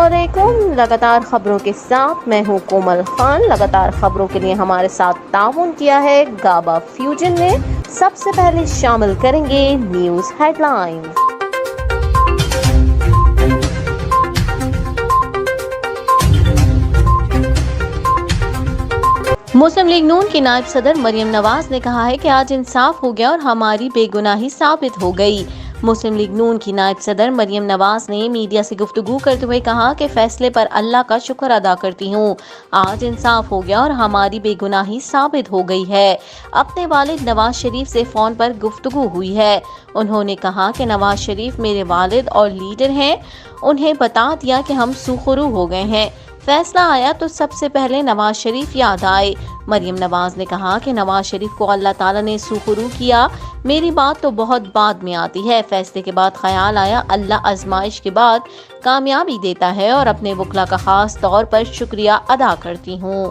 अस्सलामुअलैकुम। लगातार खबरों के साथ मैं हूँ कोमल खान। लगातार खबरों के लिए हमारे साथ ताउन किया है गाबा फ्यूजन ने। सबसे पहले शामिल करेंगे न्यूज़ हेडलाइंस। मुस्लिम लीग नून की नायब सदर मरियम नवाज ने कहा है कि आज इंसाफ हो गया और हमारी बेगुनाही साबित हो गई। मुस्लिम लीग नून की नायब सदर मरियम नवाज ने मीडिया से गुफ्तगू करते हुए कहा कि फैसले पर अल्लाह का शुक्र अदा करती हूँ। आज इंसाफ हो गया और हमारी बेगुनाही साबित हो गई है। अपने वालिद नवाज शरीफ से फोन पर गुफ्तगू हुई है। उन्होंने कहा कि नवाज शरीफ मेरे वालिद और लीडर हैं। उन्हें बता दिया कि हम सुखरू हो गए हैं। फैसला आया तो सबसे पहले नवाज शरीफ याद आए। मरियम नवाज ने कहा कि नवाज शरीफ को अल्लाह ताला ने सुखरू किया। मेरी बात तो बहुत बाद में आती है। फैसले के बाद ख्याल आया अल्लाह आजमाइश के बाद कामयाबी देता है और अपने वकला का खास तौर पर शुक्रिया अदा करती हूँ।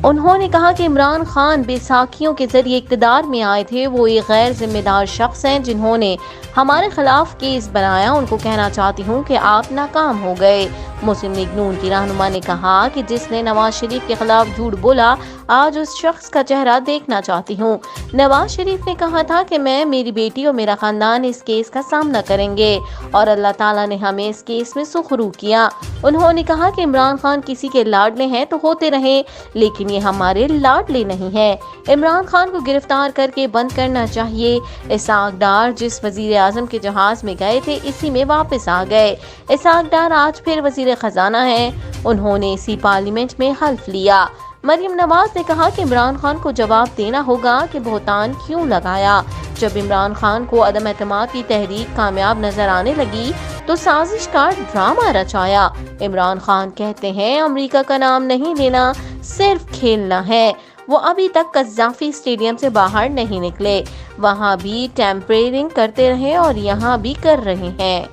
उन्होंने कहा कि इमरान खान बैसाखियों के जरिए इक़्तिदार में आए थे। वो एक गैर जिम्मेदार शख्स हैं जिन्होंने हमारे खिलाफ केस बनाया। उनको कहना चाहती हूँ कि आप नाकाम हो गए। मुस्लिम लीग नून की रहनुमा ने कहा कि जिसने नवाज शरीफ के खिलाफ झूठ बोला आज उस शख्स का चेहरा देखना चाहती हूँ। नवाज शरीफ ने कहा था कि मैं, मेरी बेटी और मेरा खानदान इस केस का सामना करेंगे और अल्लाह ताला ने हमें इस केस में सुखरू किया। उन्होंने कहा कि इमरान खान किसी के लाडले हैं तो होते रहे, लेकिन ये हमारे लाडले नहीं है। इमरान खान को गिरफ्तार करके बंद करना चाहिए। इसाक डार जिस वजीर आजम के जहाज में गए थे इसी में वापस आ गए। इसाक डार आज फिर वजीर खजाना है। उन्होंने इसी पार्लियामेंट में हल्फ लिया। मरियम नवाज ने कहा कि इमरान खान को जवाब देना होगा कि बहतान क्यों लगाया। जब इमरान खान को अदम एतमाद की तहरीक कामयाब नजर आने लगी तो साजिश का ड्रामा रचाया। इमरान खान कहते हैं अमेरिका का नाम नहीं लेना, सिर्फ खेलना है। वो अभी तक कज़ाफी स्टेडियम से बाहर नहीं निकले। वहाँ भी टेम्परेरिंग करते रहे और यहाँ भी कर रहे हैं।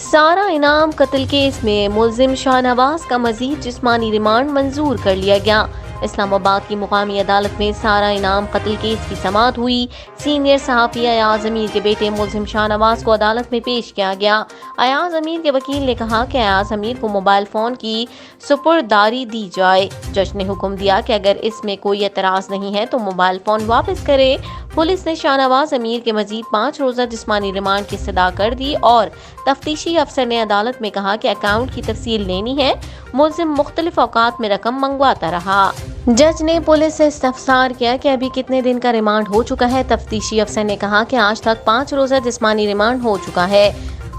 सारा इनाम कत्ल केस में मुल्जिम शाहनवाज का मजीद जिस्मानी रिमांड मंजूर कर लिया गया। इस्लामाबाद की मुकामी अदालत में सारा इनाम कत्ल केस की समाअत हुई। सीनियर सहाफ़ी अयाज अमीर के बेटे मुल्जिम शाहनवाज को अदालत में पेश किया गया। अयाज अमीर के वकील ने कहा कि अयाज अमीर को मोबाइल फ़ोन की सुपुर्दारी दी जाए। जज ने हुक्म दिया कि अगर इसमें कोई एतराज़ नहीं है तो मोबाइल फ़ोन वापस करे। पुलिस ने शाहनवाज अमीर के मजीद 5 रोज़ा जिस्मानी रिमांड की इस्तदा कर दी और तफ्तीशी अफसर ने अदालत में कहा कि अकाउंट की तफसील लेनी है। मुल्जिम मुख्तलिफ औकात में रकम मंगवाता रहा। जज ने पुलिस से इस्तफसार किया कि अभी कितने दिन का रिमांड हो चुका है। तफ्तीशी अफसर ने कहा कि आज तक 5 रोज़ा जिस्मानी रिमांड हो चुका है।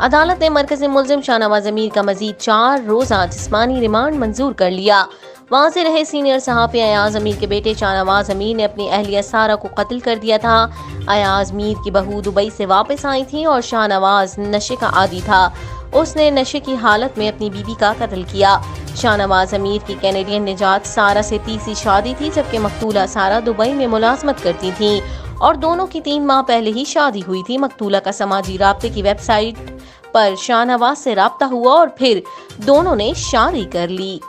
अदालत ने मरकज़ी मुल्जिम शाहनवाज अमीर का मजीद 4 रोज़ा जिस्मानी रिमांड मंजूर कर लिया। वहाँ से रहे सीनियर सहाफ़ी अयाज अमीर के बेटे शाहनवाज अमीर ने अपनी अहलिया सारा को कत्ल कर दिया था। अयाज अमीर की बहू दुबई से वापस आई थी और शाहनवाज नशे का आदी था। उसने नशे की हालत में अपनी बीवी का कत्ल किया। शाहनवाज अमीर की कैनेडियन निजात सारा से तीसरी शादी थी, जबकि मकतूला सारा दुबई में मुलाजमत करती थी और दोनों की 3 माह पहले ही शादी हुई थी। मकतूला का समाजी राब्ते की वेबसाइट पर शाहनवाज से राब्ता हुआ और फिर दोनों ने शादी कर ली।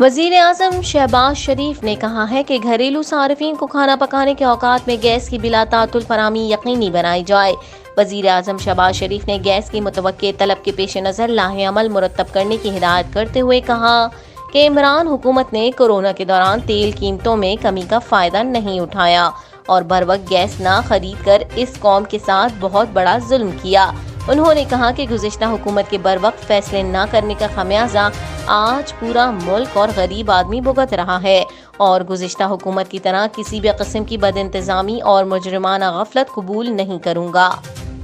वजीर आजम शहबाज शरीफ ने कहा है कि घरेलू सार्फिन को खाना पकाने के औकात में गैस की बिला तातुल फराहमी यकीनी बनाई जाए। वजीर आजम शहबाज शरीफ ने गैस की मुतवक्के तलब के पेश नज़र लाहे अमल मुरतब करने की हिदायत करते हुए कहा कि इमरान हुकूमत ने कोरोना के दौरान तेल कीमतों में कमी का फ़ायदा नहीं उठाया और बर वक्त गैस ना खरीद कर इस कौम के साथ बहुत बड़ा जुल्म किया। उन्होंने कहा कि गुज़िश्ता हुकूमत के बर वक्त फैसले न करने का खमियाजा आज पूरा मुल्क और गरीब आदमी भुगत रहा है और गुज़िश्ता हुकूमत की तरह किसी भी किस्म की बदइंतज़ामी और मुजरिमाना गफलत कबूल नहीं करूँगा।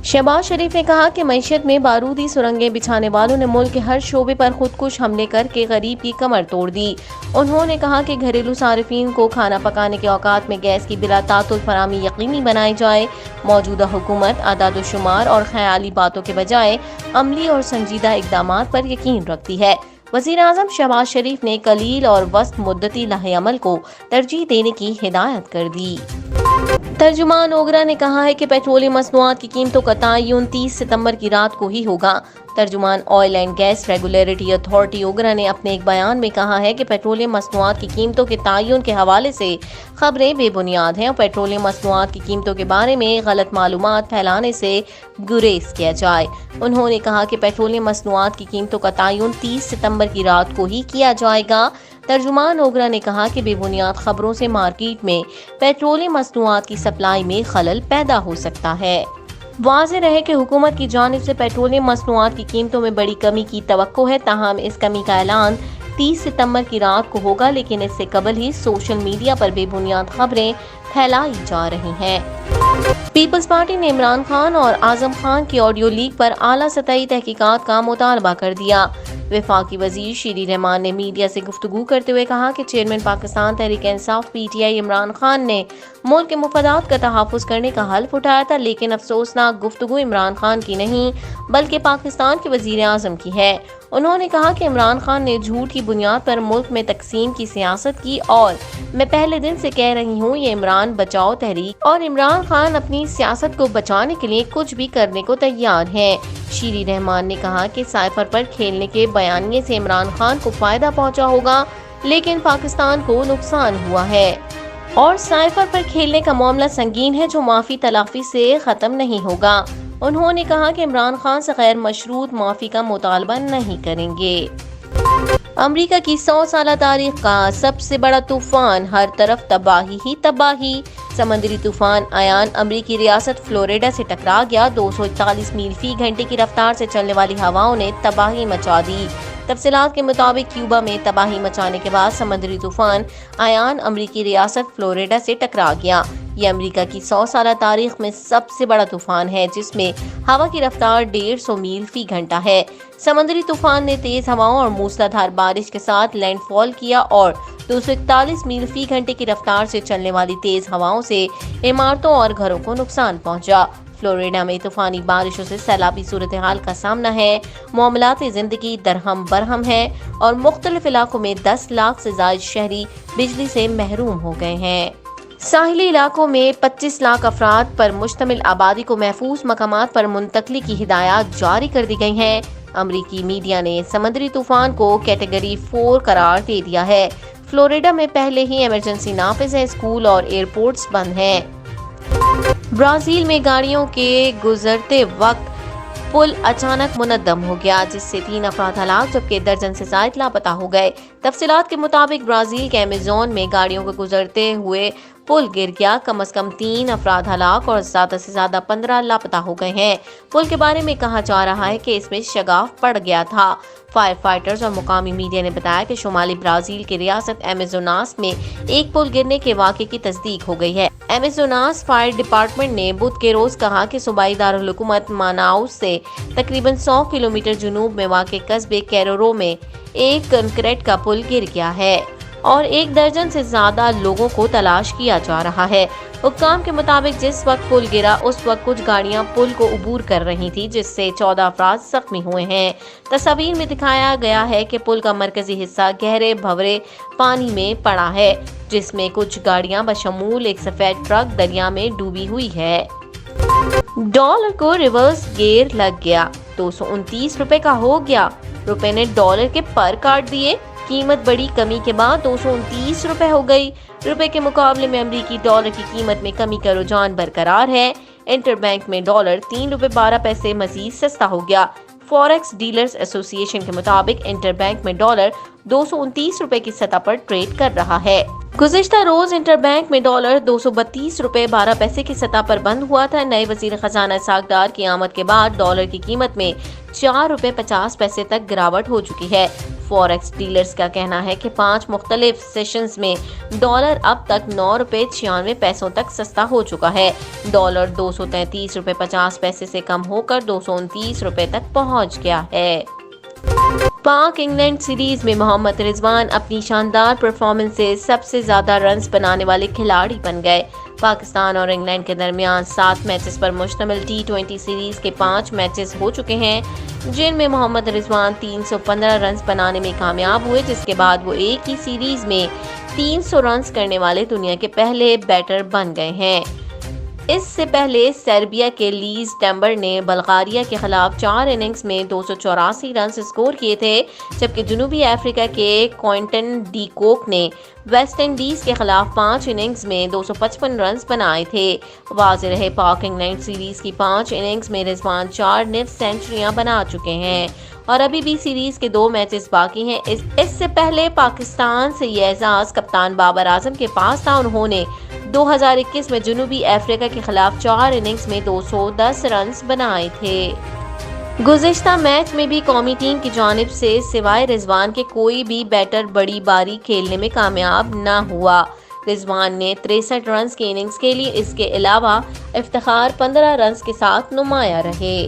शहबाज शरीफ ने कहा कि मईशत में बारूदी सुरंगें बिछाने वालों ने मुल्क के हर शोबे पर खुदकुश हमले करके गरीब की कमर तोड़ दी। उन्होंने कहा कि घरेलू सार्फिन को खाना पकाने के औकात में गैस की बिला तातुल फराहमी यकीनी बनाई जाए। मौजूदा हुकूमत अदाद-ओ-शुमार और ख्याली बातों के बजाय अमली और संजीदा इक़दामात पर यकीन रखती है। वज़ीर आज़म शहबाज शरीफ ने कलील और वस्त मुद्दती लाहे अमल को तरजीह देने की हिदायत कर दी। तर्जुमान ओगरा ने कहा है कि पेट्रोलियम मसनूआत की कीमतों का तयन 30 सितंबर की रात को ही होगा। तर्जुमान oil and gas regulatory authority OGRA ने अपने एक बयान में कहा है कि पेट्रोलियम मसनूआत की कीमतों के तयन के हवाले से खबरें बेबुनियाद हैं और पेट्रोलियम मसनूआत की कीमतों के बारे में गलत मालूमात फैलाने से गुरेज किया जाए। उन्होंने कहा कि पेट्रोलियम मसनूआत की कीमतों का तयन 30 सितंबर की रात को ही किया जाएगा। तर्जुमान ओगरा ने कहा कि बेबुनियाद खबरों से मार्केट में पेट्रोलियम मसनूआत की सप्लाई में खलल पैदा हो सकता है। वाज़ेह रहे कि हुकूमत की जानिब से पेट्रोलियम मसनूआत की कीमतों में बड़ी कमी की तवक्को है, ताहम इस कमी का ऐलान 30 सितंबर की रात को होगा, लेकिन इससे कबल ही सोशल मीडिया पर बेबुनियाद खबरें फैलाई जा रही हैं। पीपल्स पार्टी ने इमरान खान और आजम खान की ऑडियो लीक पर आला सतही तहकीकात का मुतालबा कर दिया। वफाकी वजीर शीरी रहमान ने मीडिया से गुफ्तगू करते हुए कहा कि चेयरमैन पाकिस्तान तहरीक इंसाफ पीटीआई इमरान खान ने मुल्क के मुफादात का तहफ़्फ़ुज़ करने का हल्फ उठाया था, लेकिन अफसोसनाक गुफ्तगू इमरान खान की नहीं बल्कि पाकिस्तान के वजीर आज़म की है। उन्होंने कहा कि इमरान खान ने झूठ की बुनियाद पर मुल्क में तकसीम की सियासत की और मैं पहले दिन से कह रही हूँ ये इमरान बचाओ तहरीक और इमरान खान अपनी सियासत को बचाने के लिए कुछ भी करने को तैयार हैं। शीरी रहमान ने कहा कि साइफर पर खेलने के बयानिए से इमरान खान को फायदा पहुंचा होगा, लेकिन पाकिस्तान को नुकसान हुआ है और साइफर पर खेलने का मामला संगीन है जो माफी तलाफी से खत्म नहीं होगा। उन्होंने कहा कि इमरान खान से गैर मशरूत माफी का मुतालबा नहीं करेंगे। अमेरिका की 100 साल तारीख का सबसे बड़ा तूफान, हर तरफ तबाही ही तबाही। समुद्री तूफान अयान अमेरिकी रियासत फ्लोरिडा से टकरा गया। 241 मील फी घंटे की रफ्तार से चलने वाली हवाओं ने तबाही मचा दी। तफसीलात के मुताबिक क्यूबा में तबाही मचाने के बाद समुद्री तूफान अयान अमेरिकी रियासत फ्लोरिडा से टकरा गया। ये अमेरिका की 100 साल तारीख में सबसे बड़ा तूफान है, जिसमें हवा की रफ्तार 150 मील फी घंटा है। समुद्री तूफान ने तेज हवाओं और मूसलाधार बारिश के साथ लैंडफॉल किया और 241 मील फी घंटे की रफ्तार से चलने वाली तेज हवाओं से इमारतों और घरों को नुकसान पहुंचा। फ्लोरिडा में तूफानी बारिशों से सैलाबी सूरत हाल का सामना है। मामलाती जिंदगी दरहम बरहम है और मुख्तलिफ इलाकों में 10 लाख से ज्यादा शहरी बिजली से महरूम हो गए हैं। साहिली इलाकों में 25 लाख अफराद पर मुश्तमिल आबादी को महफूज मकामात पर मुंतकली की हिदायत जारी कर दी गई हैं। अमरीकी मीडिया ने समुद्री तूफान को कैटेगरी 4 करार दे दिया है। फ्लोरिडा में पहले ही इमरजेंसी नाफिज है, स्कूल और एयरपोर्ट्स बंद हैं। ब्राजील में गाड़ियों के गुजरते वक्त पुल अचानक मुनद्दम हो गया, जिससे 3 अफराद हलाक जबकि दर्जन से ज्यादा लापता हो गए। तफसीलात के मुताबिक ब्राजील के अमेज़न में गाड़ियों को गुजरते हुए पुल गिर गया। कम से कम 3 अफराद हलाक और ज्यादा से ज्यादा 15 लापता हो गए हैं। पुल के बारे में कहा जा रहा है कि इसमें शगाफ पड़ गया था। फायर फाइटर्स और मुकामी मीडिया ने बताया कि शुमाली ब्राजील की रियासत एमेजोनास में एक पुल गिरने के वाक़े की तस्दीक हो गई है। एमेजोनास फायर डिपार्टमेंट ने बुध के रोज कहा कि सूबाई दारुल हुकूमत मानाउस से तकरीबन 100 किलोमीटर जुनूब में वाक़े कस्बे कैरोरो में एक कंक्रीट का पुल गिर गया है और 1 दर्जन से ज्यादा लोगों को तलाश किया जा रहा है। हुक्काम के मुताबिक जिस वक्त पुल गिरा उस वक्त कुछ गाड़ियां पुल को उबूर कर रही थी, जिससे 14 अफराद जख्मी हुए हैं। तस्वीर में दिखाया गया है कि पुल का मरकजी हिस्सा गहरे भंवरे पानी में पड़ा है, जिसमें कुछ गाड़ियां बशमूल एक सफेद ट्रक दरिया में डूबी हुई है। डॉलर को रिवर्स गियर लग गया, 229 रुपए का हो गया। रुपए ने डॉलर के पर काट दिए। कीमत बड़ी कमी के बाद 229 रुपए हो गई। रुपए के मुकाबले में अमेरिकी डॉलर की कीमत में कमी का रुझान बरकरार है। इंटरबैंक में डॉलर 3 रुपए 12 पैसे मजीद सस्ता हो गया। फॉरेक्स डीलर्स एसोसिएशन के मुताबिक इंटरबैंक में डॉलर 229 रुपए की सतह पर ट्रेड कर रहा है। गुज़िश्ता रोज इंटरबैंक में डॉलर 232 रुपए 12 पैसे की सतह पर बंद हुआ था। नए वजीर खजाना इसहाक डार की आमद के बाद डॉलर की कीमत में 4 रुपए 50 पैसे तक गिरावट हो चुकी है। फॉरेक्स डीलर्स का कहना है कि 5 मुख्तलिफ सेशंस में डॉलर अब तक 9 रुपए 96 पैसों तक सस्ता हो चुका है। डॉलर 233 रुपए 50 पैसे से कम होकर 229 रुपए तक पहुंच गया है। पाक इंग्लैंड सीरीज में मोहम्मद रिजवान अपनी शानदार परफॉर्मेंस से सबसे ज्यादा रन्स बनाने वाले खिलाड़ी बन गए। पाकिस्तान और इंग्लैंड के दरमियान 7 मैचेस पर मुश्तमिल T20 सीरीज के 5 मैचेस हो चुके हैं, जिनमें मोहम्मद रिजवान 315 रन्स बनाने में कामयाब हुए, जिसके बाद वो एक ही सीरीज में 300 रन्स करने वाले दुनिया के पहले बैटर बन गए हैं। اس سے پہلے سربیا کے لیز ٹمبر نے بلغاریہ کے خلاف 4 اننگز میں 284 رنز اسکور کیے تھے، جبکہ جنوبی افریقہ کے کوئنٹن ڈی کوک نے ویسٹ انڈیز کے خلاف 5 اننگز میں 255 رنز بنائے تھے۔ واضح رہے پاک انگلینڈ سیریز کی 5 اننگز میں رضوان 4 نصف سینچریاں بنا چکے ہیں اور ابھی بھی سیریز کے 2 میچز باقی ہیں۔ اس سے پہلے پاکستان سے یہ اعزاز کپتان بابر اعظم کے پاس تھا۔ انہوں نے 2021 میں جنوبی افریقہ کے خلاف 4 اننگز میں 210 رنز بنائے تھے۔ گزشتہ میچ میں بھی قومی ٹیم کی جانب سے سوائے رضوان کے کوئی بھی بیٹر بڑی باری کھیلنے میں کامیاب نہ ہوا۔ رضوان نے 63 رنز کی اننگز کھیلی، اس کے علاوہ افتخار 15 رنز کے ساتھ نمایاں رہے۔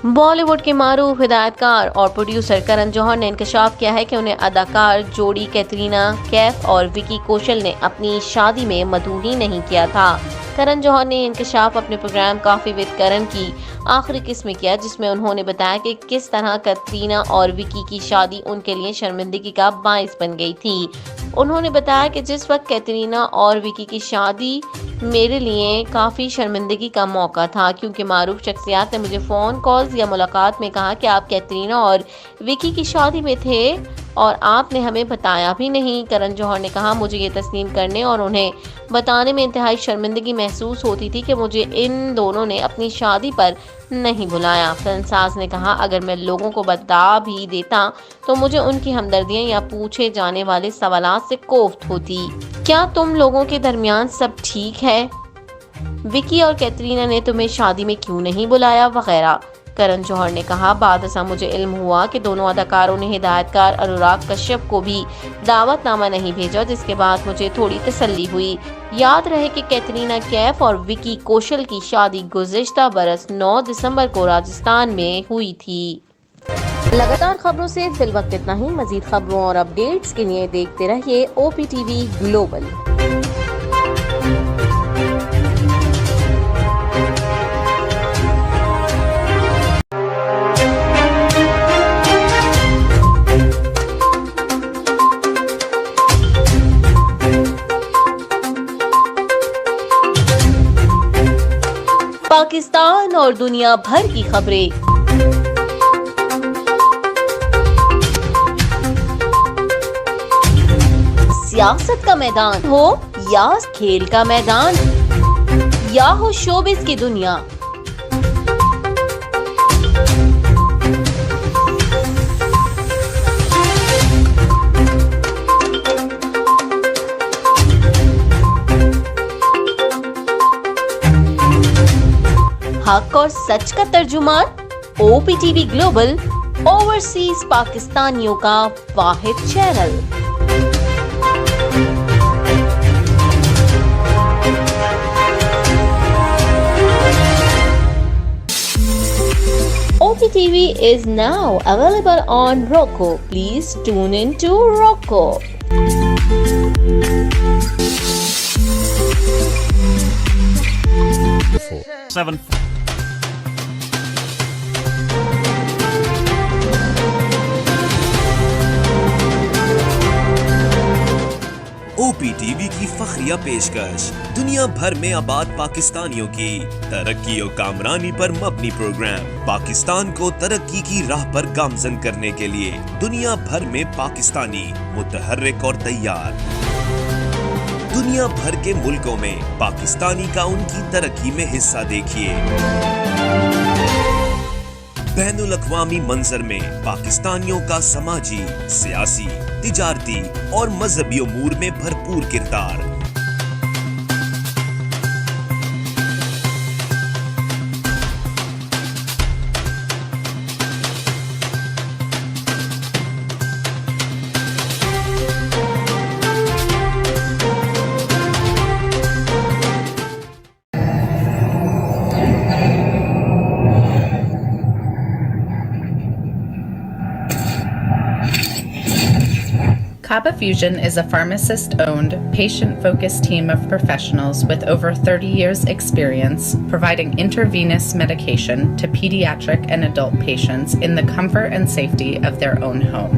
بالی ووڈ کے معروف ہدایت کار اور پروڈیوسر کرن جوہر نے انکشاف کیا ہے کہ انہیں اداکار جوڑی کیٹرینہ کیف اور وکی کوشل نے اپنی شادی میں مدعو ہی نہیں کیا تھا۔ کرن جوہر نے انکشاف اپنے پروگرام کافی ود کرن کی آخری قسط میں کیا، جس میں انہوں نے بتایا کہ کس طرح کیٹرینہ اور وکی کی شادی ان کے لیے شرمندگی کا باعث بن گئی تھی۔ انہوں نے بتایا کہ جس وقت کیٹرینہ اور وکی کی شادی میرے لیے کافی شرمندگی کا موقع تھا، کیونکہ معروف شخصیات نے مجھے فون کالز یا ملاقات میں کہا کہ آپ کیٹرینہ اور وکی کی شادی میں تھے اور آپ نے ہمیں بتایا بھی نہیں۔ کرن جوہر نے کہا، مجھے یہ تسلیم کرنے اور انہیں بتانے میں انتہائی شرمندگی محسوس ہوتی تھی کہ مجھے ان دونوں نے اپنی شادی پر نہیں بلایا۔ فلم ساز نے کہا، اگر میں لوگوں کو بتا بھی دیتا تو مجھے ان کی ہمدردیاں یا پوچھے جانے والے سوالات سے کوفت ہوتی۔ کیا تم لوگوں کے درمیان سب ٹھیک ہے؟ وکی اور کیٹرینہ نے تمہیں شادی میں کیوں نہیں بلایا وغیرہ۔ کرن جوہر نے کہا، بعد ازاں مجھے علم ہوا کہ دونوں اداکاروں نے ہدایت کار انوراگ کشیپ کو بھی دعوت نامہ نہیں بھیجا، جس کے بعد مجھے تھوڑی تسلی ہوئی۔ یاد رہے کہ کیٹرینہ کیف اور وکی کوشل کی شادی گزشتہ برس 9 دسمبر کو راجستھان میں ہوئی تھی۔ لگاتار خبروں سے فی الوقت اتنا ہی۔ مزید خبروں اور اپڈیٹس کے لیے دیکھتے رہیے OPTV گلوبل۔ پاکستان اور دنیا بھر کی خبریں، سیاست کا میدان ہو یا کھیل کا میدان یا ہو شوبز کی دنیا، حق اور سچ کا ترجمان OPTV گلوبل، اوورسیز پاکستانیوں کا واحد channel. OPTV is now available on Roku. Please tune in to Roku. 7. OPTV کی فخریہ پیشکش، دنیا بھر میں آباد پاکستانیوں کی ترقی و کامرانی پر مبنی پروگرام، پاکستان کو ترقی کی راہ پر گامزن کرنے کے لیے دنیا بھر میں پاکستانی متحرک اور تیار۔ دنیا بھر کے ملکوں میں پاکستانی کا ان کی ترقی میں حصہ دیکھیے۔ بین الاقوامی منظر میں پاکستانیوں کا سماجی، سیاسی، تجارتی اور مذہبی امور میں بھرپور کردار۔ Kaba Fusion is a pharmacist-owned, patient-focused team of professionals with over 30 years' experience providing intravenous medication to pediatric and adult patients in the comfort and safety of their own home.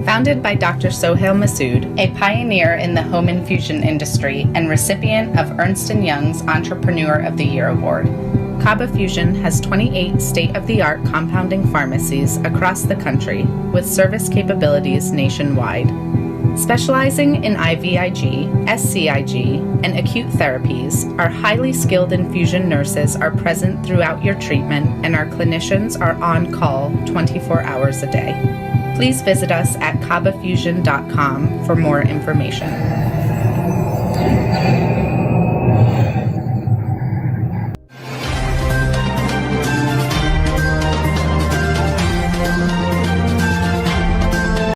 Founded by Dr. Sohail Masood, a pioneer in the home infusion industry and recipient of Ernst & Young's Entrepreneur of the Year Award, Kaba Fusion has 28 state-of-the-art compounding pharmacies across the country with service capabilities nationwide. Specializing in IVIG, SCIG, and acute therapies, our highly skilled infusion nurses are present throughout your treatment and our clinicians are on call 24 hours a day. Please visit us at kabafusion.com for more information.